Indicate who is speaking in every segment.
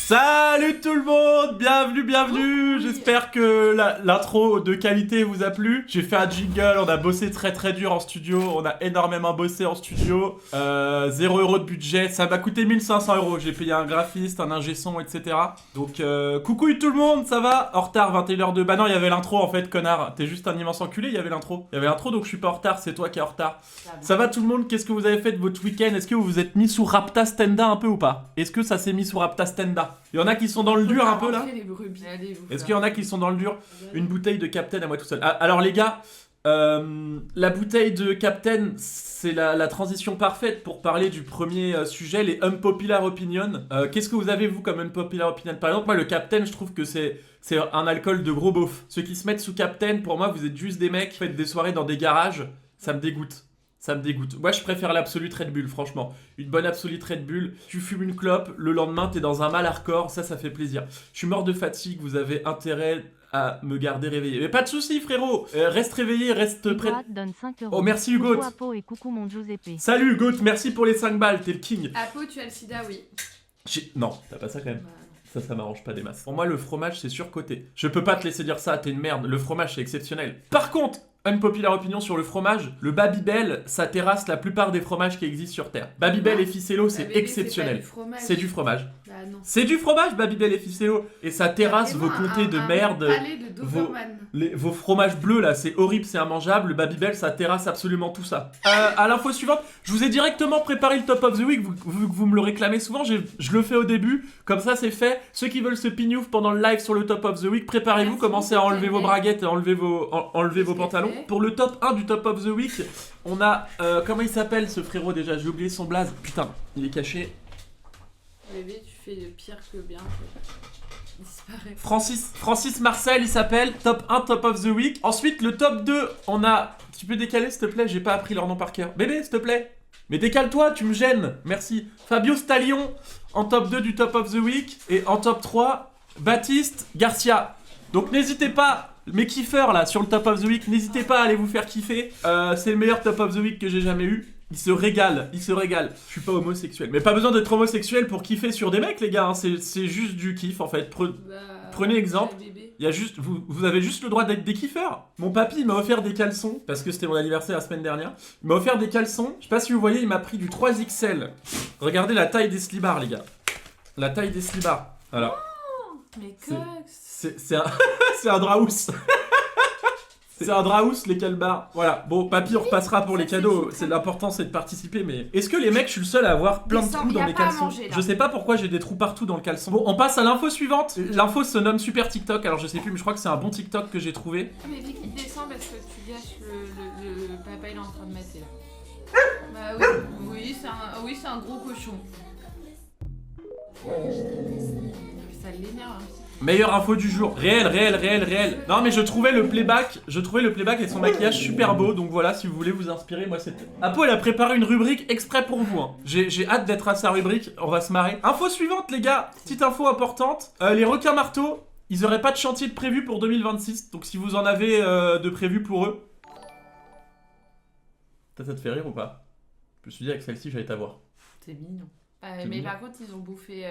Speaker 1: Salut tout le monde, bienvenue, j'espère que l'intro de qualité vous a plu. J'ai fait un jingle, on a bossé très dur en studio, on a énormément bossé en studio, 0€ de budget, ça m'a coûté 1500€, j'ai payé un graphiste, un ingé son, etc. Donc coucou tout le monde, ça va? En retard, 21h02, bah non il y avait l'intro en fait connard, t'es juste un immense enculé, il y avait l'intro donc je suis pas en retard, c'est toi qui es en retard. Ça va tout le monde, qu'est-ce que vous avez fait de votre week-end? Est-ce que vous vous êtes mis sous Rapta Stenda un peu ou pas? Est-ce que ça s'est mis sous Rapta Stenda? Il y en a qui sont dans le dur un peu là? Est-ce qu'il y en a qui sont dans le dur? Une bouteille de Captain à moi tout seul. Ah, alors les gars, la bouteille de Captain, c'est la transition parfaite pour parler du premier sujet, les unpopular opinions. Qu'est-ce que vous avez vous comme unpopular opinion? Par exemple, moi le Captain, je trouve que c'est un alcool de gros beauf. Ceux qui se mettent sous Captain, pour moi, vous êtes juste des mecs qui faites des soirées dans des garages. Ça me dégoûte. Ça me dégoûte. Moi, je préfère l'Absolute Red Bull, franchement. Une bonne Absolute Red Bull. Tu fumes une clope, le lendemain, t'es dans un mal hardcore. Ça fait plaisir. Je suis mort de fatigue. Vous avez intérêt à me garder réveillé. Mais pas de soucis, frérot. Reste réveillé, reste prêt. Oh, merci Hugo.
Speaker 2: Et coucou mon Giuseppe.
Speaker 1: Salut Hugo, merci pour les 5 balles. T'es le king.
Speaker 3: Apo, tu as le sida, oui.
Speaker 1: Non, t'as pas ça quand même. Ça m'arrange pas des masses. Pour moi, le fromage, c'est surcoté. Je peux pas te laisser dire ça, t'es une merde. Le fromage, c'est exceptionnel. Par contre, unpopular opinion sur le fromage, le Babybel, ça terrasse la plupart des fromages qui existent sur Terre. Babybel et Ficello, c'est exceptionnel. C'est du fromage.
Speaker 3: Bah non.
Speaker 1: C'est du fromage, Babybel et Ficello. Et ça terrasse vos comtés de merde. Vos fromages bleus là, c'est horrible, c'est immangeable. Le Babybel, ça terrasse absolument tout ça. À l'info suivante, je vous ai directement préparé le top of the week. Vous me le réclamez souvent, je le fais au début. Comme ça, c'est fait. Ceux qui veulent se pignouf pendant le live sur le top of the week, préparez-vous, commencez à enlever vos braguettes et enlever vos pantalons. Pour le top 1 du top of the week, on a... comment il s'appelle ce frérot déjà? J'ai oublié son blaze. Putain, il est caché.
Speaker 3: Bébé, tu fais de pire que bien. Disparaît.
Speaker 1: Francis Marcel, il s'appelle. Top 1, top of the week. Ensuite, le top 2, on a... Tu peux décaler, s'il te plaît? J'ai pas appris leur nom par cœur. Bébé, s'il te plaît. Mais décale-toi, tu me gênes. Merci. Fabio Stallion, en top 2 du top of the week. Et en top 3, Baptiste Garcia. Donc n'hésitez pas... Mes kiffeurs là sur le top of the week, n'hésitez pas à aller vous faire kiffer. C'est le meilleur top of the week que j'ai jamais eu. Il se régale. Je suis pas homosexuel. Mais pas besoin d'être homosexuel pour kiffer sur des mecs les gars, hein. C'est juste du kiff en fait. Prenez exemple. Il y a juste, vous avez juste le droit d'être des kiffeurs. Mon papy m'a offert des caleçons, parce que c'était mon anniversaire la semaine dernière. Il m'a offert des caleçons, je sais pas si vous voyez, il m'a pris du 3XL. Regardez la taille des slibards les gars. La taille des slibards. Voilà.
Speaker 3: Mais cox.
Speaker 1: C'est un draous. C'est un draous les calbars. Voilà, bon papy on repassera pour les cadeaux. L'important c'est de participer, mais... Est-ce que les mecs, je suis le seul à avoir plein de trous dans mes caleçons? Je sais pas pourquoi j'ai des trous partout dans le caleçon. Bon, on passe à l'info suivante. L'info se nomme Super TikTok, alors je sais plus, mais je crois que c'est un bon TikTok que j'ai trouvé.
Speaker 3: Mais Vic, il descend parce que tu gâches le papa, il est en train de mater là. Bah oui, c'est un gros cochon. Ça l'énerve.
Speaker 1: Meilleure info du jour, réel. Non mais je trouvais le playback et son maquillage super beau, donc voilà, si vous voulez vous inspirer, moi c'est... Apo elle a préparé une rubrique exprès pour vous, hein. J'ai hâte d'être à sa rubrique, on va se marrer. Info suivante les gars, petite info importante, les requins marteaux, ils auraient pas de chantier de prévu pour 2026, donc si vous en avez de prévu pour eux... Ça te fait rire ou pas? Je me suis dit avec celle-ci j'allais t'avoir.
Speaker 3: C'est mignon. Mais par contre ils ont bouffé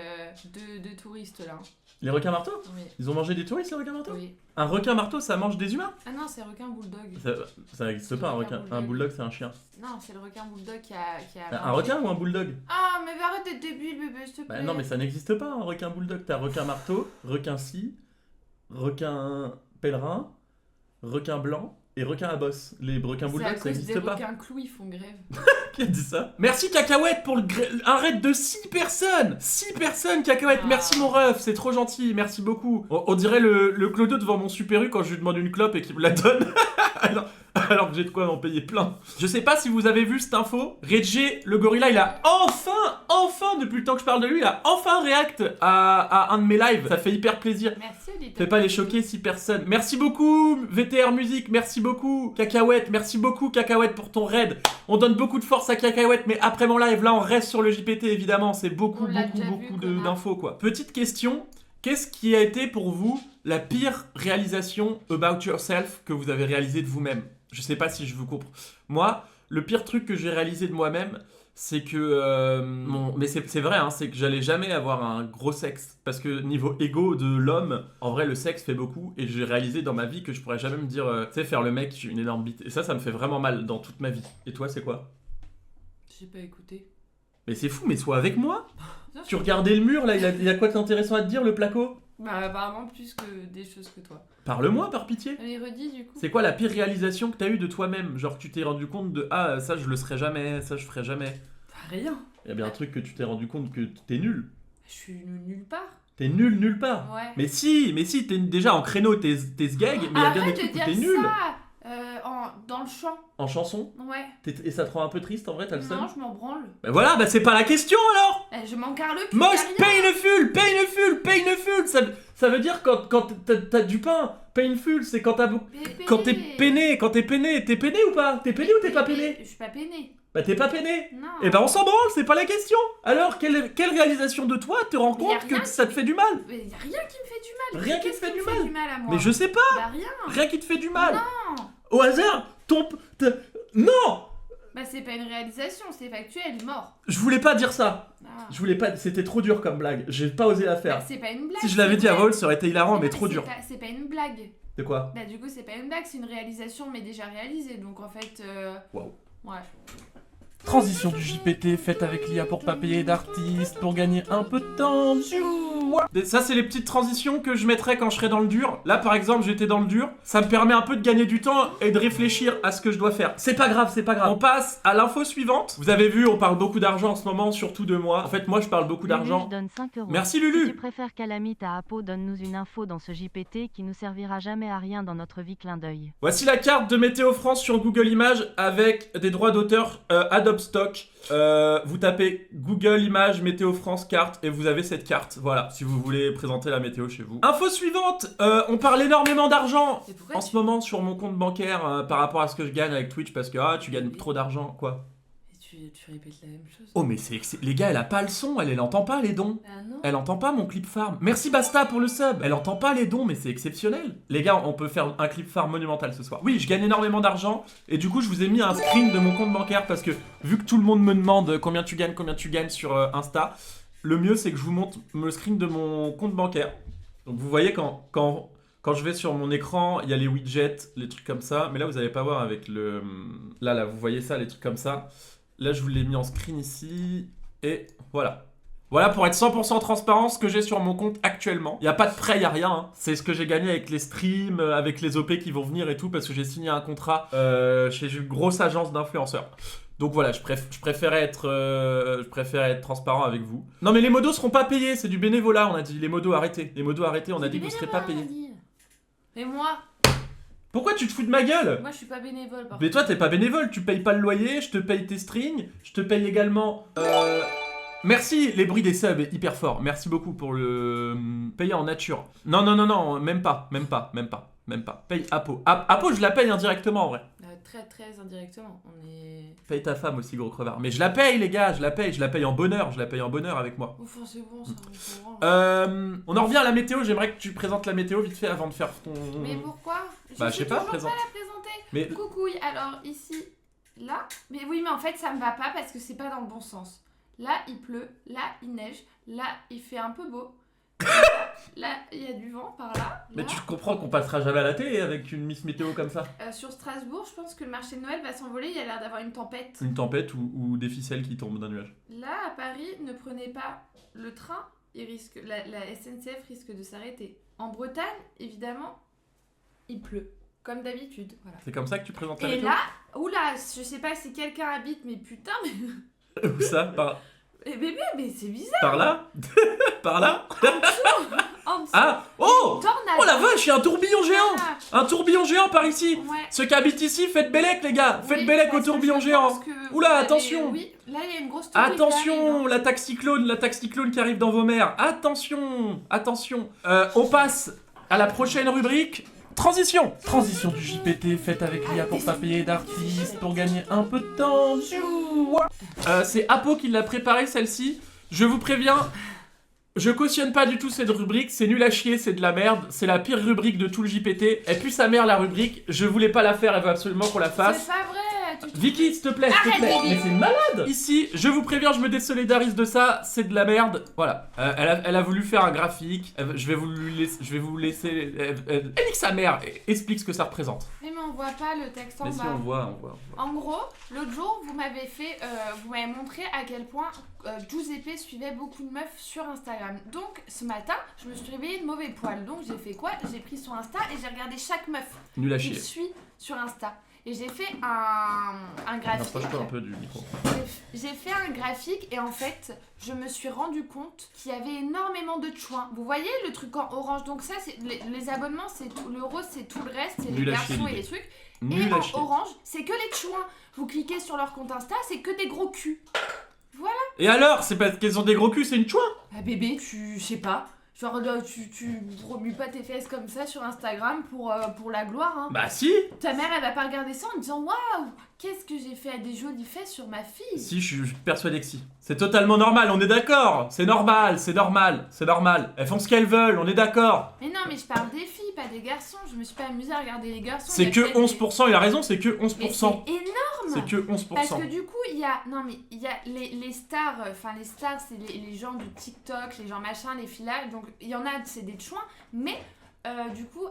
Speaker 3: deux touristes là.
Speaker 1: Les requins marteaux?
Speaker 3: Oui.
Speaker 1: Ils ont mangé des touristes les requins marteaux?
Speaker 3: Oui.
Speaker 1: Un requin marteau ça mange des humains?
Speaker 3: Ah non, c'est requin bulldog.
Speaker 1: Ça n'existe pas un requin. Un bulldog c'est un chien.
Speaker 3: Non, c'est le requin bulldog qui a
Speaker 1: Un requin ou un bulldog?
Speaker 3: Ah, mais arrête d'être débile, bébé, s'il te plaît.
Speaker 1: Bah non, mais ça n'existe pas un requin bulldog. T'as requin marteau, requin scie, requin pèlerin, requin blanc et requin à bosse. Les requins bulldog ça n'existe pas.
Speaker 3: Les requins clous ils font grève.
Speaker 1: Qui a dit ça? Merci Cacahuète pour un raid de 6 personnes. 6 personnes Cacahuète, merci mon ref, c'est trop gentil, merci beaucoup. On dirait le clodo devant mon Super U quand je lui demande une clope et qu'il me la donne. alors que j'ai de quoi m'en payer plein. Je sais pas si vous avez vu cette info. Reggie, le gorilla, il a enfin, depuis le temps que je parle de lui, il a enfin react à un de mes lives. Ça fait hyper plaisir.
Speaker 3: Merci Olivier.
Speaker 1: Fais pas les choquer 6 personnes. Merci beaucoup VTR Musique, merci beaucoup Cacahuète, merci beaucoup Cacahuète pour ton raid. On donne beaucoup de force à Cacahuète, mais après mon live, là on reste sur le JPT évidemment, c'est beaucoup d'infos quoi. Petite question, qu'est-ce qui a été pour vous la pire réalisation about yourself que vous avez réalisé de vous-même? Je sais pas si je vous comprends. Moi, le pire truc que j'ai réalisé de moi-même, c'est que mais c'est vrai, hein, c'est que j'allais jamais avoir un gros sexe parce que niveau ego de l'homme, en vrai le sexe fait beaucoup et j'ai réalisé dans ma vie que je pourrais jamais me dire tu sais faire le mec j'ai une énorme bite et ça me fait vraiment mal dans toute ma vie. Et toi c'est quoi?
Speaker 3: J'ai pas écouté.
Speaker 1: Mais c'est fou, mais sois avec moi.
Speaker 3: Bien
Speaker 1: Tu
Speaker 3: sûr.
Speaker 1: regardais le mur là, il a quoi d'intéressant à te dire le placo?
Speaker 3: Bah apparemment plus que des choses que toi.
Speaker 1: Parle-moi par pitié.
Speaker 3: Allez redis du coup.
Speaker 1: C'est quoi la pire réalisation que t'as eue de toi-même? Genre tu t'es rendu compte de ah ça je le serai jamais, ça je ferai jamais.
Speaker 3: Bah, rien.
Speaker 1: Il y a bien un truc que tu t'es rendu compte que t'es nul.
Speaker 3: Je suis nulle part.
Speaker 1: T'es nul nulle part.
Speaker 3: Ouais.
Speaker 1: Mais si, t'es déjà en créneau, t'es sgeg, mais il y a bien des
Speaker 3: Arrête de
Speaker 1: trucs où
Speaker 3: dire
Speaker 1: t'es nul.
Speaker 3: ça. Dans le champ.
Speaker 1: En chanson?
Speaker 3: Ouais.
Speaker 1: Et ça te rend un peu triste en vrai, t'as le seum?
Speaker 3: Non, je m'en branle.
Speaker 1: Bah voilà, bah c'est pas la question alors!
Speaker 3: Je m'en carre le cul.
Speaker 1: Most
Speaker 3: y a rien.
Speaker 1: painful! Ça veut dire quand t'as du pain. Painful, c'est quand t'as beaucoup.
Speaker 3: Pépé.
Speaker 1: Quand t'es peiné. T'es peiné ou pas? T'es peiné ou t'es pas peiné?
Speaker 3: Je suis pas peiné.
Speaker 1: Bah t'es pas peiné.
Speaker 3: Non.
Speaker 1: Et bah on s'en branle, c'est pas la question. Alors, quelle réalisation de toi te rend
Speaker 3: Mais y a
Speaker 1: compte
Speaker 3: rien
Speaker 1: que ça te fait du mal?
Speaker 3: Mais y a rien qui me fait du mal.
Speaker 1: Rien qui te
Speaker 3: Qu'est-ce
Speaker 1: fait
Speaker 3: qui
Speaker 1: du
Speaker 3: me
Speaker 1: mal.
Speaker 3: fait du mal à moi?
Speaker 1: Mais je sais pas,
Speaker 3: Bah rien.
Speaker 1: rien qui te fait du mal.
Speaker 3: Non.
Speaker 1: Au hasard, Non!
Speaker 3: Bah c'est pas une réalisation, c'est factuel, mort.
Speaker 1: Je voulais pas dire ça.
Speaker 3: Ah.
Speaker 1: Je voulais pas, c'était trop dur comme blague. J'ai pas osé la faire.
Speaker 3: Bah, c'est pas une blague.
Speaker 1: Si je l'avais
Speaker 3: c'est
Speaker 1: dit à
Speaker 3: vrai.
Speaker 1: Vol, ça aurait été hilarant, mais
Speaker 3: non,
Speaker 1: trop
Speaker 3: c'est
Speaker 1: dur.
Speaker 3: C'est pas une blague.
Speaker 1: De quoi?
Speaker 3: Bah du coup c'est pas une blague, c'est une réalisation mais déjà réalisée. Donc en fait...
Speaker 1: Waouh.
Speaker 3: Ouais.
Speaker 1: Transition du JPT faite avec l'IA pour pas payer d'artistes, pour gagner un peu de temps. Ça, c'est les petites transitions que je mettrais quand je serais dans le dur. Là, par exemple, j'étais dans le dur. Ça me permet un peu de gagner du temps et de réfléchir à ce que je dois faire. C'est pas grave, c'est pas grave. On passe à l'info suivante. Vous avez vu, on parle beaucoup d'argent en ce moment, surtout de moi. En fait, moi, je parle beaucoup
Speaker 2: Lulu,
Speaker 1: d'argent.
Speaker 2: je donne 5 euros.
Speaker 1: Merci,
Speaker 2: Si tu
Speaker 1: Lulu.
Speaker 2: préfères Calamite à Apo, donne-nous une info dans ce JPT qui nous servira jamais à rien dans notre vie clin d'œil.
Speaker 1: Voici la carte de Météo France sur Google Images avec des droits d'auteur Adobe Stock. Vous tapez Google Images Météo France carte et vous avez cette carte. Voilà, si vous voulez présenter la météo chez vous. Info suivante, on parle énormément d'argent
Speaker 3: Et pourquoi
Speaker 1: en ce moment sur mon compte bancaire par rapport à ce que je gagne avec Twitch parce que tu gagnes trop d'argent. Quoi?
Speaker 3: tu répètes la même chose?
Speaker 1: Oh mais les gars, elle a pas le son, elle entend pas les dons.
Speaker 3: Bah non.
Speaker 1: Elle entend pas mon clip farm. Merci Basta pour le sub. Elle entend pas les dons, mais c'est exceptionnel. Les gars, on peut faire un clip farm monumental ce soir. Oui, je gagne énormément d'argent. Et du coup, je vous ai mis un screen de mon compte bancaire parce que vu que tout le monde me demande combien tu gagnes sur Insta, le mieux c'est que je vous montre le screen de mon compte bancaire. Donc vous voyez quand je vais sur mon écran, il y a les widgets, les trucs comme ça. Mais là, vous allez pas voir avec le... Là, vous voyez ça, les trucs comme ça. Là, je vous l'ai mis en screen ici. Et voilà. Voilà pour être 100% transparent ce que j'ai sur mon compte actuellement. Il n'y a pas de prêt, il n'y a rien. Hein. C'est ce que j'ai gagné avec les streams, avec les OP qui vont venir et tout, parce que j'ai signé un contrat chez une grosse agence d'influenceurs. Donc voilà, je préférais être transparent avec vous. Non mais les modos seront pas payés, c'est du bénévolat, on a dit. Les modos arrêtez. Les modos arrêtez, on a dit que vous serez pas payés.
Speaker 3: Mais moi,
Speaker 1: Pourquoi tu te fous de ma gueule?
Speaker 3: je suis pas bénévole par
Speaker 1: Mais toi t'es pas bénévole, tu payes pas le loyer, je te paye tes strings, je te paye également... Merci, les bruits des subs est hyper fort, merci beaucoup pour le payer en nature. Non, même pas. Paye Apo. Apo je la paye indirectement en vrai.
Speaker 3: Très très indirectement. On est...
Speaker 1: Paye ta femme aussi gros crevard. Mais je la paye les gars, je la paye en bonheur, avec moi.
Speaker 3: Ouf, c'est bon, ça on comprend.
Speaker 1: On en revient à la météo, j'aimerais que tu présentes la météo vite fait avant de faire ton...
Speaker 3: Mais pourquoi?
Speaker 1: Bah je sais pas,
Speaker 3: toujours
Speaker 1: présente.
Speaker 3: pas la présenter.
Speaker 1: Mais
Speaker 3: Coucouille, alors ici, là. Mais oui, mais en fait ça me va pas parce que c'est pas dans le bon sens. Là il pleut, là il neige, là il fait un peu beau. Là il y a du vent par là.
Speaker 1: Mais
Speaker 3: là.
Speaker 1: tu comprends qu'on passera jamais à la télé avec une Miss Météo comme ça.
Speaker 3: Sur Strasbourg, je pense que le marché de Noël va s'envoler, il y a l'air d'avoir une tempête.
Speaker 1: Une tempête ou des ficelles qui tombent d'un nuage.
Speaker 3: Là à Paris, ne prenez pas le train, la SNCF risque de s'arrêter. En Bretagne, évidemment, il pleut. Comme d'habitude, voilà.
Speaker 1: C'est comme ça que tu présentes la
Speaker 3: Et
Speaker 1: météo?
Speaker 3: là, oula, je sais pas si quelqu'un habite, mais putain, mais...
Speaker 1: Où ça? Par
Speaker 3: Eh bébé, mais c'est bizarre.
Speaker 1: là? Par là?
Speaker 3: En dessous,
Speaker 1: Ah! Oh!
Speaker 3: tornade.
Speaker 1: Oh la vache, il y a un tourbillon géant!
Speaker 3: Ah,
Speaker 1: Un tourbillon géant par ici!
Speaker 3: ouais.
Speaker 1: Ceux qui habitent ici, faites Bélec les gars! Faites
Speaker 3: Oui,
Speaker 1: Bélec au
Speaker 3: parce que
Speaker 1: tourbillon
Speaker 3: je
Speaker 1: géant!
Speaker 3: pense que
Speaker 1: Oula,
Speaker 3: vous avez-
Speaker 1: attention.
Speaker 3: Oui, là il y a une grosse touriste qui
Speaker 1: Attention,
Speaker 3: arrive,
Speaker 1: la taxe cyclone qui arrive dans vos mers. Attention. On passe à la prochaine rubrique. Transition du JPT faite avec l'IA pour pas payer d'artistes, pour gagner un peu de temps. C'est Apo qui l'a préparée celle-ci. Je vous préviens, je cautionne pas du tout cette rubrique, c'est nul à chier, c'est de la merde, c'est la pire rubrique de tout le JPT. Elle pue sa mère la rubrique, je voulais pas la faire, elle veut absolument qu'on la
Speaker 3: C'est
Speaker 1: fasse.
Speaker 3: pas vrai, tout.
Speaker 1: Vicky, s'il te plaît, s'il te
Speaker 3: Arrête,
Speaker 1: plaît.
Speaker 3: Vicky.
Speaker 1: Mais c'est malade. Ici, je vous préviens, je me désolidarise de ça. C'est de la merde. Voilà. Elle a voulu faire un graphique. Je vais vous laisser. Elle nique sa mère. Explique ce que ça représente.
Speaker 3: Mais on voit pas le texte en
Speaker 1: Mais si
Speaker 3: bas.
Speaker 1: on voit.
Speaker 3: En gros, l'autre jour, vous m'avez montré à quel point Giuseppe suivait beaucoup de meufs sur Instagram. Donc, ce matin, je me suis réveillée de mauvais poil. Donc, j'ai fait quoi? J'ai pris son Insta et j'ai regardé chaque meuf
Speaker 1: Nul à
Speaker 3: qu'il
Speaker 1: chier.
Speaker 3: suit sur Insta. Et j'ai fait un graphique.
Speaker 1: Rapproche-toi un peu du micro.
Speaker 3: J'ai fait un graphique et en fait, je me suis rendu compte qu'il y avait énormément de chouins. Vous voyez le truc en orange? Donc ça, c'est les abonnements, c'est tout. Le rose, c'est tout le reste, c'est les
Speaker 1: Nul à chier,
Speaker 3: garçons et
Speaker 1: l'idée.
Speaker 3: les trucs.
Speaker 1: Nul
Speaker 3: Et
Speaker 1: à
Speaker 3: en
Speaker 1: chier.
Speaker 3: orange, c'est que les chouins. Vous cliquez sur leur compte Insta, c'est que des gros culs. Voilà.
Speaker 1: Et alors, c'est parce qu'elles ont des gros culs, c'est une chouin.
Speaker 3: Ah bébé, je sais pas. Genre, tu remues pas tes fesses comme ça sur Instagram pour la gloire, hein.
Speaker 1: Bah si.
Speaker 3: Ta mère, elle va pas regarder ça en disant waouh, qu'est-ce que j'ai fait à des jolies fesses sur ma fille.
Speaker 1: Si, je suis persuadé que si. C'est totalement normal, on est d'accord. C'est normal. Elles font ce qu'elles veulent, on est d'accord.
Speaker 3: Mais non, mais je parle des filles, pas des garçons. Je me suis pas amusée à regarder les garçons.
Speaker 1: C'est
Speaker 3: Il y a
Speaker 1: que
Speaker 3: peut-être
Speaker 1: 11%, il a raison, c'est que
Speaker 3: Mais
Speaker 1: 11%.
Speaker 3: c'est énorme.
Speaker 1: C'est que 11%.
Speaker 3: Parce que du coup, il y a les stars, enfin les stars, c'est les gens du TikTok, les gens machin, les filles là. Donc il y en a, c'est des chouins, mais du coup,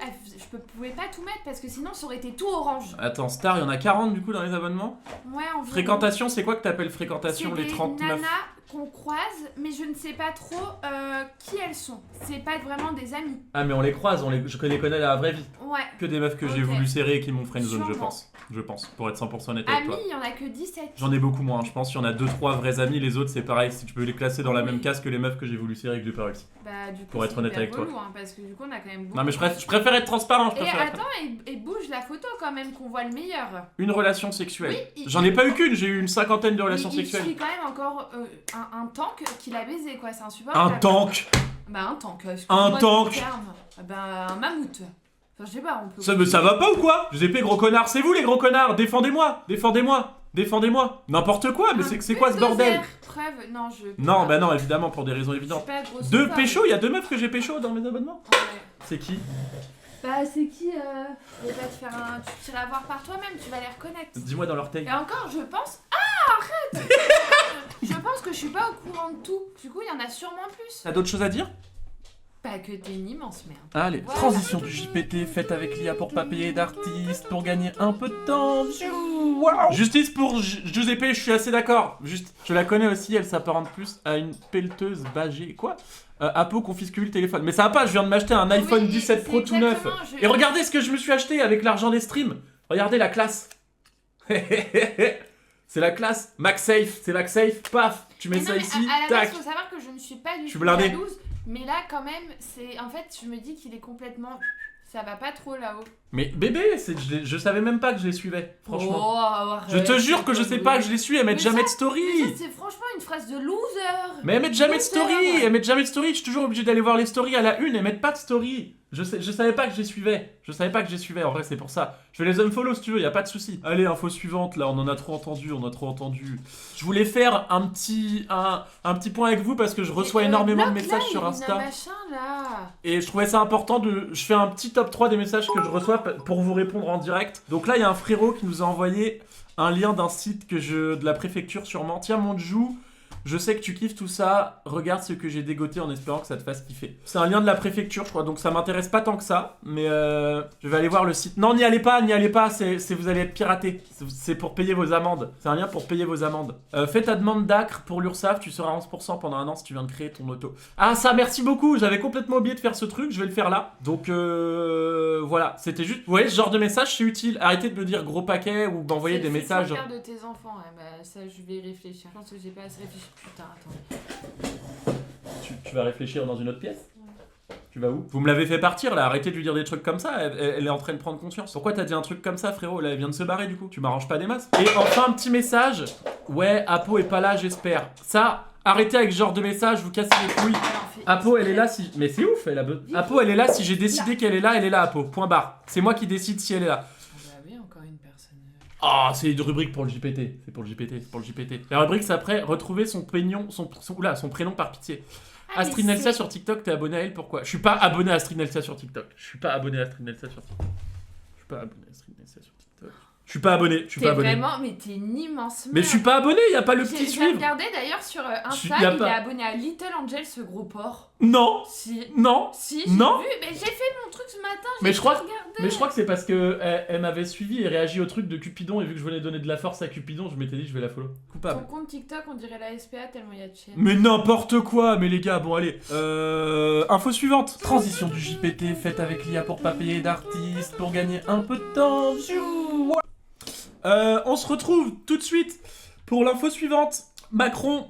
Speaker 3: je pouvais pas tout mettre parce que sinon ça aurait été tout orange.
Speaker 1: Attends, Star, il y en a 40 du coup dans les abonnements.
Speaker 3: Ouais, environ.
Speaker 1: Fréquentation, c'est quoi que t'appelles fréquentation,
Speaker 3: C'est
Speaker 1: les
Speaker 3: des
Speaker 1: 39
Speaker 3: nanas qu'on croise, mais je ne sais pas trop qui elles sont. C'est pas vraiment des amis.
Speaker 1: Ah mais on les croise, je les connais la vraie vie.
Speaker 3: Ouais.
Speaker 1: Que des meufs que j'ai
Speaker 3: Ok.
Speaker 1: voulu serrer et qui m'ont friendzone, je
Speaker 3: Sûrement.
Speaker 1: pense, pour être 100% honnête avec
Speaker 3: Amis,
Speaker 1: toi.
Speaker 3: il y en a que 17.
Speaker 1: J'en ai beaucoup moins, je pense qu'il y en a 2-3 vrais amis, les autres c'est pareil, si tu peux les classer dans la
Speaker 3: Oui.
Speaker 1: même case que les meufs que j'ai voulu serrer et que j'ai pas réussi.
Speaker 3: Bah, du coup,
Speaker 1: Pour être
Speaker 3: c'est
Speaker 1: honnête
Speaker 3: hyper
Speaker 1: avec toi.
Speaker 3: relou, hein, parce que du coup, on a quand même beaucoup.
Speaker 1: Non mais je préfère être transparent, je
Speaker 3: Et
Speaker 1: préfère être...
Speaker 3: attends, et bouge la photo quand même, qu'on voit le meilleur.
Speaker 1: Une relation sexuelle.
Speaker 3: Oui,
Speaker 1: J'en ai pas eu qu'une, j'ai eu une cinquantaine de relations
Speaker 3: il
Speaker 1: sexuelles.
Speaker 3: suit quand même encore un tank qu'il a baisé, quoi, c'est insupportable.
Speaker 1: Un tank.
Speaker 3: Bah, un tank.
Speaker 1: Un tank.
Speaker 3: Bah, un mammouth. Enfin, je sais pas, on peut.
Speaker 1: Ça va pas ou quoi? Giuseppe gros connard, c'est vous les gros connards, défendez-moi. N'importe quoi, mais c'est quoi ce bordel?
Speaker 3: Preuve, non, je.
Speaker 1: Non, bah non, évidemment, pour des raisons
Speaker 3: Je suis
Speaker 1: évidentes.
Speaker 3: pas grosse.
Speaker 1: Deux pécho, il y a 2 meufs que j'ai pécho dans mes abonnements.
Speaker 3: Ouais.
Speaker 1: C'est qui?
Speaker 3: Bah, c'est qui Je vais pas te faire un. Tu iras voir par toi-même, tu vas les reconnaître.
Speaker 1: Dis-moi dans leur taille.
Speaker 3: Et encore, je pense. Ah, arrête. Je pense que je suis pas au courant de tout. Du coup, il y en a sûrement plus.
Speaker 1: T'as d'autres choses à dire?
Speaker 3: Pas que t'es une immense merde.
Speaker 1: Allez,
Speaker 3: Voilà.
Speaker 1: transition du JPT faite avec l'IA pour pas payer d'artistes, pour gagner un peu de temps. Wow. Justice pour Giuseppe, je suis assez d'accord. Juste, je la connais aussi, elle s'apparente plus à une pelleteuse bagée. Quoi? Apo confisque le téléphone. Mais ça va pas, je viens de m'acheter un iPhone
Speaker 3: Oui,
Speaker 1: 17 Pro
Speaker 3: c'est
Speaker 1: tout neuf.
Speaker 3: exactement,
Speaker 1: Et regardez ce que je me suis acheté avec l'argent des streams. Regardez la classe. C'est la classe. MagSafe, c'est MagSafe. Paf, tu mets
Speaker 3: Mais
Speaker 1: ça
Speaker 3: non, mais
Speaker 1: ici.
Speaker 3: à la
Speaker 1: Tac.
Speaker 3: base, faut savoir que je ne suis pas du
Speaker 1: Je suis
Speaker 3: tout
Speaker 1: blindé.
Speaker 3: jalouse. Mais là, quand même, c'est. En fait, je me dis qu'il est complètement. Ça va pas trop là-haut.
Speaker 1: Mais bébé, je savais même pas que je les suivais. Franchement.
Speaker 3: Oh, arrête,
Speaker 1: Je te jure que je sais pas que je les suis, elles mettent
Speaker 3: Mais
Speaker 1: jamais
Speaker 3: ça-
Speaker 1: de story.
Speaker 3: Mais ça, c'est franchement une phrase de loser.
Speaker 1: Mais elles mettent jamais de
Speaker 3: Loser.
Speaker 1: story, je suis toujours obligé d'aller voir les stories à la une, elles mettent pas de story. Je savais pas que je les suivais, en vrai c'est pour ça. Je vais les unfollow si tu veux, y a pas de souci. Allez, info suivante, là on en a trop entendu, Je voulais faire un petit point avec vous parce que je reçois énormément de
Speaker 3: Bloc,
Speaker 1: messages
Speaker 3: là,
Speaker 1: sur
Speaker 3: il y a
Speaker 1: Insta.
Speaker 3: un machin là.
Speaker 1: Et je trouvais ça important je fais un petit top 3 des messages que je reçois pour vous répondre en direct. Donc là il y a un frérot qui nous a envoyé un lien d'un site de la préfecture sûrement. Tiens mon Jou, je sais que tu kiffes tout ça, regarde ce que j'ai dégoté en espérant que ça te fasse kiffer. C'est un lien de la préfecture je crois, donc ça m'intéresse pas tant que ça, mais je vais aller voir le site. Non, n'y allez pas, vous allez être piraté. C'est pour payer vos amendes. C'est un lien pour payer vos amendes. Fais ta demande d'ACRE pour l'URSSAF, tu seras 11% pendant un an si tu viens de créer ton auto. Ah ça, merci beaucoup, j'avais complètement oublié de faire ce truc, je vais le faire là. Donc voilà, c'était juste, vous voyez ce genre de message c'est utile. Arrêtez de me dire gros paquet ou d'envoyer
Speaker 3: C'est
Speaker 1: des
Speaker 3: le
Speaker 1: messages.
Speaker 3: futur père de tes enfants, ouais, bah ça je vais y réfléchir. Je pense que j'ai pas assez réfléchi. Putain, attends.
Speaker 1: Tu vas réfléchir dans une autre pièce? Tu vas où? Vous me l'avez fait partir là, arrêtez de lui dire des trucs comme ça, elle est en train de prendre conscience. Pourquoi t'as dit un truc comme ça frérot? Là elle vient de se barrer du coup, tu m'arranges pas des masses. Et enfin un petit message, ouais Apo est pas là j'espère. Ça, arrêtez avec ce genre de message, vous cassez les couilles.
Speaker 3: Alors, fais-
Speaker 1: Apo elle est là si... Mais c'est ouf elle a... Apo elle est là si j'ai décidé qu'elle est là Apo, point barre. C'est moi qui décide si elle est là.
Speaker 3: Ah bah oui, encore une personne.
Speaker 1: Ah, c'est une rubrique pour le JPT. C'est pour le JPT. La rubrique, c'est après retrouver son prénom, son prénom par pitié.
Speaker 3: Ah, mais
Speaker 1: Astrid Nelsia
Speaker 3: c'est-
Speaker 1: sur TikTok, t'es abonné à elle, pourquoi? Je suis pas abonné à Astrid Nelsia sur TikTok. Je suis pas abonné, je suis
Speaker 3: T'es
Speaker 1: pas abonné.
Speaker 3: vraiment, mais t'es une immense merde.
Speaker 1: Mais je suis pas abonné, y a pas le petit
Speaker 3: J'ai
Speaker 1: suivre.
Speaker 3: regardé d'ailleurs sur Insta,
Speaker 1: Y a
Speaker 3: il
Speaker 1: pas-
Speaker 3: est abonné à Little Angel, ce gros porc.
Speaker 1: Non,
Speaker 3: Si.
Speaker 1: non.
Speaker 3: Si, j'ai
Speaker 1: Non.
Speaker 3: vu, mais j'ai fait mon truc ce matin, j'ai
Speaker 1: Mais je crois-
Speaker 3: tout regardé.
Speaker 1: Mais je crois que c'est parce que elle m'avait suivi et réagi au truc de Cupidon et vu que je venais donner de la force à Cupidon, je m'étais dit je vais la follow.
Speaker 3: Ton
Speaker 1: Coupable.
Speaker 3: compte TikTok, on dirait la SPA tellement il y a de chaînes.
Speaker 1: Mais n'importe quoi, mais les gars, bon allez. Info suivante. Transition du JPT faite avec l'IA pour pas payer d'artistes, pour gagner un peu de temps. Pfiou. On se retrouve tout de suite pour l'info suivante. Macron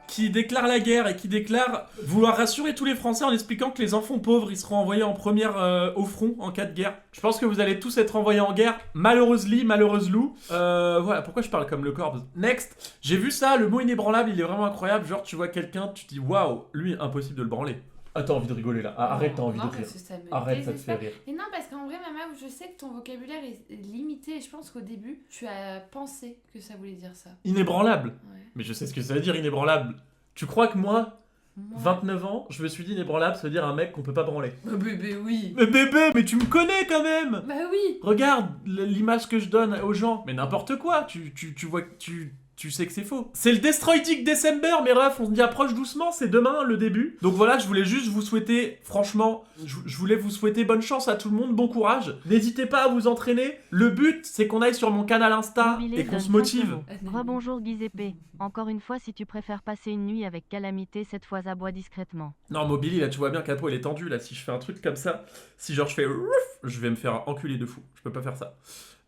Speaker 1: qui déclare la guerre et qui déclare vouloir rassurer tous les Français en expliquant que les enfants pauvres ils seront envoyés en première au front en cas de guerre. Je pense que vous allez tous être envoyés en guerre. Malheureusement, malheureuse loup. Voilà, pourquoi je parle comme le Corbs. Next, j'ai vu ça, le mot inébranlable il est vraiment incroyable. Genre tu vois quelqu'un, tu te dis waouh, lui impossible de le branler. Ah, t'as envie de rigoler là. Ah, arrête, t'as envie
Speaker 3: Non,
Speaker 1: de rire.
Speaker 3: parce que ça me
Speaker 1: Arrête, ça te fait
Speaker 3: désespère.
Speaker 1: rire.
Speaker 3: Et non, parce qu'en vrai, maman, je sais que ton vocabulaire est limité et je pense qu'au début, tu as pensé que ça voulait dire ça.
Speaker 1: Inébranlable.
Speaker 3: Ouais.
Speaker 1: Mais je sais ce que ça veut dire inébranlable. Tu crois que moi,
Speaker 3: Moi.
Speaker 1: 29 ans, je me suis dit inébranlable, ça veut dire un mec qu'on peut pas branler.
Speaker 3: Bah, bébé, oui.
Speaker 1: Mais bébé, mais tu me connais quand même.
Speaker 3: Bah oui.
Speaker 1: Regarde l'image que je donne aux gens. Mais n'importe quoi, tu vois que tu sais que c'est faux. C'est le Destroy Dick December, mes refs, on se dit approche doucement, c'est demain le début. Donc voilà, je voulais juste vous souhaiter, franchement, je voulais vous souhaiter bonne chance à tout le monde, bon courage. N'hésitez pas à vous entraîner. Le but, c'est qu'on aille sur mon canal Insta
Speaker 2: Jubilé
Speaker 1: et qu'on
Speaker 2: donne
Speaker 1: se motive.
Speaker 2: 5 euros. Rebonjour Giuseppe. Encore une fois, si tu préfères passer une nuit avec Calamité, cette fois aboie discrètement.
Speaker 1: Non, Mobili, là, tu vois bien Capo, elle est tendue, là. Si je fais un truc comme ça, si genre je fais ouf, je vais me faire enculer de fou. Je peux pas faire ça.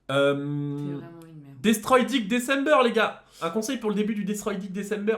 Speaker 3: T'es vraiment une merde.
Speaker 1: Destroy Dick December, les gars. Un conseil pour le début du Destroy Dick December.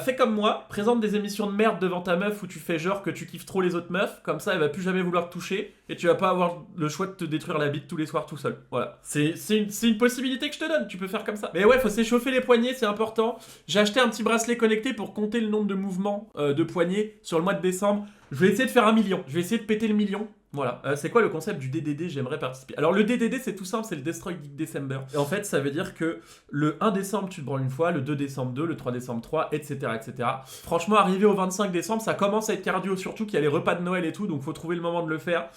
Speaker 1: Fais comme moi. Présente des émissions de merde devant ta meuf où tu fais genre que tu kiffes trop les autres meufs. Comme ça, elle va plus jamais vouloir te toucher. Et tu vas pas avoir le choix de te détruire la bite tous les soirs tout seul. Voilà. C'est une possibilité que je te donne. Tu peux faire comme ça. Mais ouais, faut s'échauffer les poignets, c'est important. J'ai acheté un petit bracelet connecté pour compter le nombre de mouvements de poignets sur le mois de décembre. Je vais essayer de faire 1 million. Je vais essayer de péter le million. Voilà, c'est quoi le concept du DDD? J'aimerais participer. Alors le DDD c'est tout simple, c'est le Destroy Dick December. Et en fait ça veut dire que le 1 décembre tu te branles une fois, le 2 décembre 2, le 3 décembre 3, etc. etc. Franchement arrivé au 25 décembre ça commence à être cardio, surtout qu'il y a les repas de Noël et tout, donc faut trouver le moment de le faire.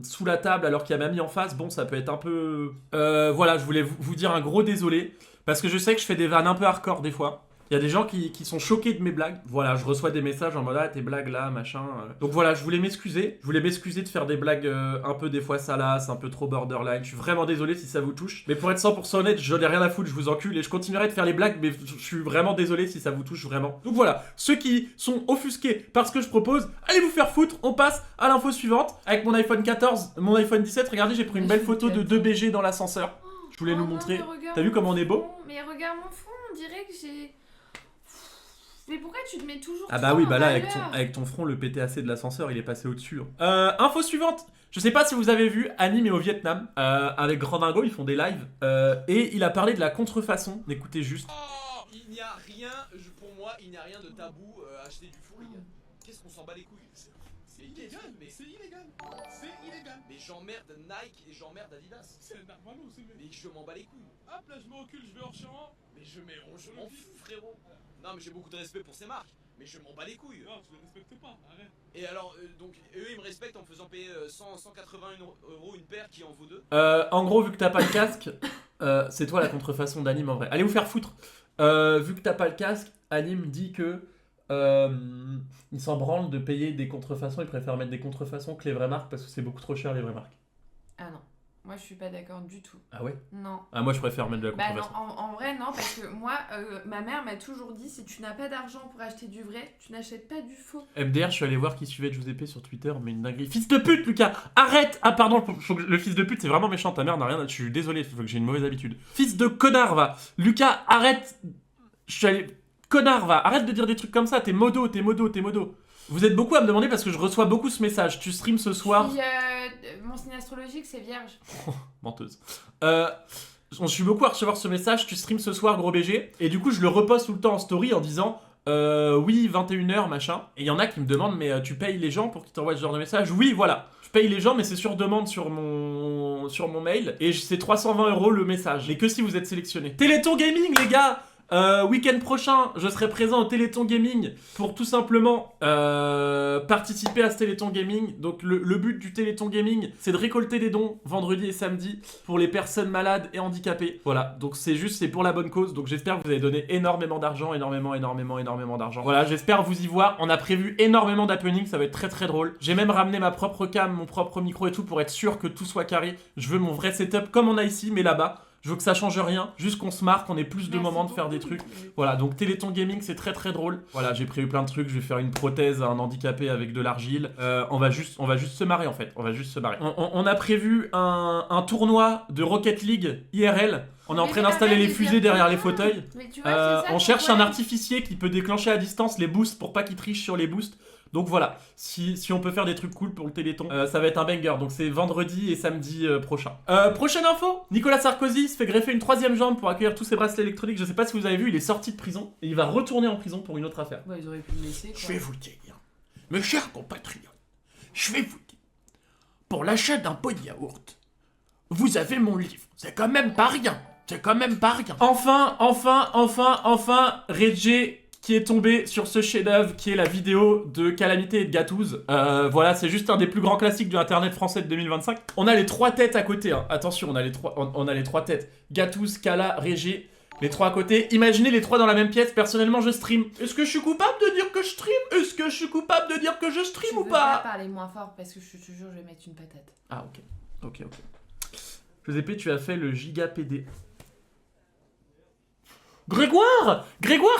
Speaker 1: Sous la table alors qu'il y a mamie en face, bon ça peut être un peu... voilà, je voulais vous dire un gros désolé, parce que je sais que je fais des vannes un peu hardcore des fois. Il y a des gens qui sont choqués de mes blagues. Voilà, je reçois des messages en mode ah tes blagues là, machin. Donc voilà, je voulais m'excuser. Je voulais m'excuser de faire des blagues un peu des fois salaces, un peu trop borderline. Je suis vraiment désolé si ça vous touche. Mais pour être 100% honnête, je n'ai rien à foutre, je vous encule et je continuerai de faire les blagues, mais je suis vraiment désolé si ça vous touche vraiment. Donc voilà, ceux qui sont offusqués par ce que je propose, allez vous faire foutre. On passe à l'info suivante. Avec mon iPhone 14, mon iPhone 17, regardez, j'ai pris une belle photo de 2 BG dans l'ascenseur. Je voulais
Speaker 3: Oh
Speaker 1: nous
Speaker 3: non,
Speaker 1: montrer.
Speaker 3: mais regarde
Speaker 1: T'as vu
Speaker 3: mon
Speaker 1: comment on est beau?
Speaker 3: front. Mais regarde mon front, on dirait que j'ai... Mais pourquoi tu te mets toujours
Speaker 1: Ah bah
Speaker 3: trop
Speaker 1: oui,
Speaker 3: en
Speaker 1: bah là
Speaker 3: valeur
Speaker 1: avec ton front, le PTAC de l'ascenseur, il est passé au-dessus. Info suivante. Je sais pas si vous avez vu Anime est au Vietnam avec Grand Dingo, ils font des lives et il a parlé de la contrefaçon. Écoutez juste.
Speaker 4: Oh, il n'y a rien, pour moi, il n'y a rien de tabou à acheter du faux, les gars. Qu'est-ce qu'on s'en bat les couilles? C'est illégal, mais c'est illégal. C'est illégal. Mais j'emmerde Nike et j'emmerde Adidas. C'est normal, c'est mais je m'en bats les couilles. Hop là, je me recule, je vais hors champ. Mais je m'en fous, frérot. Non, mais j'ai beaucoup de respect pour ces marques. Mais je m'en bats les couilles. Non, tu les respectes pas, arrête. Et alors, donc, eux, ils me respectent en me faisant payer 180 € une paire qui en vaut 2.
Speaker 1: En gros, vu que t'as pas le casque, c'est toi la contrefaçon d'Anime en vrai. Allez vous faire foutre. Vu que t'as pas le casque, Anime dit que il s'en branle de payer des contrefaçons. Il préfère mettre des contrefaçons que les vraies marques parce que c'est beaucoup trop cher les vraies marques.
Speaker 3: Ah non, moi je suis pas d'accord du tout.
Speaker 1: Ah ouais?
Speaker 3: Non.
Speaker 1: Ah moi je préfère mettre de la
Speaker 3: Bah non,
Speaker 1: contrefaçon.
Speaker 3: en vrai non, parce que moi, ma mère m'a toujours dit, si tu n'as pas d'argent pour acheter du vrai, tu n'achètes pas du faux.
Speaker 1: MDR, je suis allé voir qui suivait Giuseppe sur Twitter, mais une dinguerie. Fils de pute, Lucas, arrête! Ah pardon, le fils de pute, c'est vraiment méchant. Ta mère n'a rien. Je suis désolé, faut que j'ai une mauvaise habitude. Fils de connard, va. Lucas, arrête. Je suis allé. Connard, va. Arrête de dire des trucs comme ça. T'es modo. Vous êtes beaucoup à me demander parce que je reçois beaucoup ce message. Tu streams ce soir.
Speaker 3: Puis, mon signe astrologique, c'est vierge.
Speaker 1: Menteuse. Je suis beaucoup à recevoir ce message. Tu streams ce soir, gros BG. Et du coup, je le reposte tout le temps en story en disant. Oui, 21h, machin. Et il y en a qui me demandent, mais tu payes les gens pour qu'ils t'envoient ce genre de message? Oui, voilà. Je paye les gens, mais c'est sur demande sur mon mail. Et c'est 320 € le message. Mais que si vous êtes sélectionné. Téléthon Gaming, les gars! Week-end prochain, je serai présent au Téléthon Gaming pour tout simplement participer à ce Téléthon Gaming. Donc le but du Téléthon Gaming, c'est de récolter des dons vendredi et samedi pour les personnes malades et handicapées. Voilà, donc c'est pour la bonne cause. Donc j'espère que vous allez donner énormément d'argent, énormément d'argent. Voilà, j'espère vous y voir. On a prévu énormément d'happenings, ça va être très drôle. J'ai même ramené ma propre cam, mon propre micro et tout pour être sûr que tout soit carré. Je veux mon vrai setup comme on a ici, mais là-bas. Je veux que ça change rien, juste qu'on se marque, qu'on ait plus de moments de faire des trucs. Voilà, donc Téléthon Gaming, c'est très drôle. Voilà, j'ai prévu plein de trucs, je vais faire une prothèse à un handicapé avec de l'argile. On va juste se marrer en fait, on va juste se marrer. On a prévu un tournoi de Rocket League IRL. On est en train d'installer les fusées derrière les fauteuils.
Speaker 3: Mais tu vois, c'est ça,
Speaker 1: On cherche un
Speaker 3: problème.
Speaker 1: artificier qui peut déclencher à distance les boosts pour pas qu'il triche sur les boosts. Donc voilà, si on peut faire des trucs cool pour le Téléthon, ça va être un banger. Donc c'est vendredi et samedi prochain. Prochaine info, Nicolas Sarkozy se fait greffer une 3e jambe pour accueillir tous ses bracelets électroniques. Je sais pas si vous avez vu, il est sorti de prison et il va retourner en prison pour une autre affaire.
Speaker 3: Bah, ils auraient pu le laisser.
Speaker 5: Je vais vous le dire, mes chers compatriotes, je vais vous dire, pour l'achat d'un pot de yaourt, vous avez mon livre, c'est quand même pas rien,
Speaker 1: Enfin, Reggie qui est tombé sur ce chef-d'œuvre qui est la vidéo de Calamité et de Gatouz. Voilà, c'est juste un des plus grands classiques de l'internet français de 2025. On a les 3 têtes à côté, hein. Attention, on a les 3 têtes. Gatouz, Cala, Reggie, les 3 à côté. Imaginez les 3 dans la même pièce. Personnellement, je stream. Est-ce que je suis coupable de dire que je stream ou
Speaker 3: Tu veux
Speaker 1: pas?
Speaker 3: parler moins fort parce que je te jure, je vais mettre une patate.
Speaker 1: Ah, ok. Giuseppe, tu as fait le giga PD. Grégoire,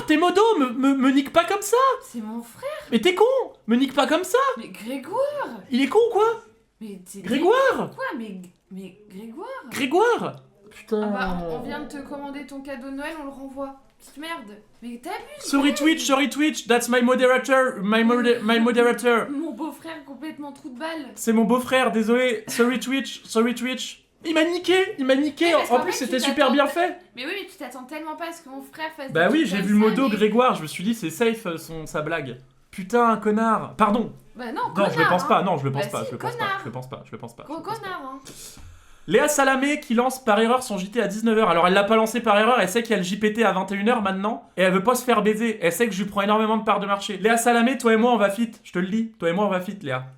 Speaker 1: t'es modo, me nique pas comme ça.
Speaker 3: C'est mon frère.
Speaker 1: Mais t'es con, me nique pas comme ça.
Speaker 3: Mais Grégoire.
Speaker 1: Il est con ou quoi?
Speaker 3: Mais c'est
Speaker 1: Grégoire.
Speaker 3: Quoi mais Grégoire.
Speaker 1: Grégoire. Putain.
Speaker 3: Ah bah, on vient de te commander ton cadeau de Noël, on le renvoie. Petite merde. Mais t'abuses.
Speaker 1: Sorry Twitch, that's my moderator, my moderator.
Speaker 3: Mon beau-frère complètement trou de balle.
Speaker 1: C'est mon beau-frère, désolé. Sorry Twitch. Il m'a niqué.
Speaker 3: Ouais, parce
Speaker 1: En
Speaker 3: qu'en
Speaker 1: plus,
Speaker 3: fait,
Speaker 1: c'était
Speaker 3: tu
Speaker 1: super
Speaker 3: t'attends-
Speaker 1: bien fait.
Speaker 3: Mais oui, mais tu t'attends tellement pas à ce que mon frère fasse.
Speaker 1: Bah
Speaker 3: des
Speaker 1: oui,
Speaker 3: trucs
Speaker 1: j'ai
Speaker 3: comme
Speaker 1: vu le
Speaker 3: ça,
Speaker 1: modo
Speaker 3: mais-
Speaker 1: Grégoire, je me suis dit, c'est safe sa blague. Putain, connard. Pardon.
Speaker 3: Bah non,
Speaker 1: Non,
Speaker 3: connard,
Speaker 1: je le pense pas.
Speaker 3: hein.
Speaker 1: Non, je le pense
Speaker 3: Bah
Speaker 1: pas.
Speaker 3: si,
Speaker 1: Je le pense
Speaker 3: connard.
Speaker 1: pas. Je le pense pas.
Speaker 3: Gros connard, hein.
Speaker 1: Léa Salamé qui lance par erreur son JT à 19h. Alors elle l'a pas lancé par erreur, elle sait qu'il y a le JPT à 21h maintenant et elle veut pas se faire baiser. Elle sait que je lui prends énormément de parts de marché. Léa Salamé, toi et moi on va fit. Je te le dis. Toi et moi on va fit, Léa.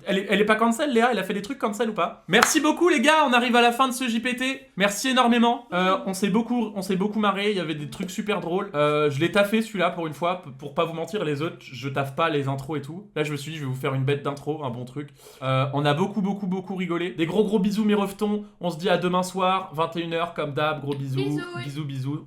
Speaker 1: Elle est pas cancel, Léa? Elle a fait des trucs cancel ou pas? Merci beaucoup les gars, on arrive à la fin de ce JPT. Merci énormément. On s'est beaucoup marré, il y avait des trucs super drôles. Je l'ai taffé celui-là pour une fois, pour pas vous mentir, les autres, je taffe pas les intros et tout. Là je me suis dit je vais vous faire une bête d'intro, un bon truc. On a beaucoup rigolé. Des gros bisous mes revetons. On se dit à demain soir, 21h comme d'hab, gros bisous.
Speaker 3: Bisous.
Speaker 1: Bisous.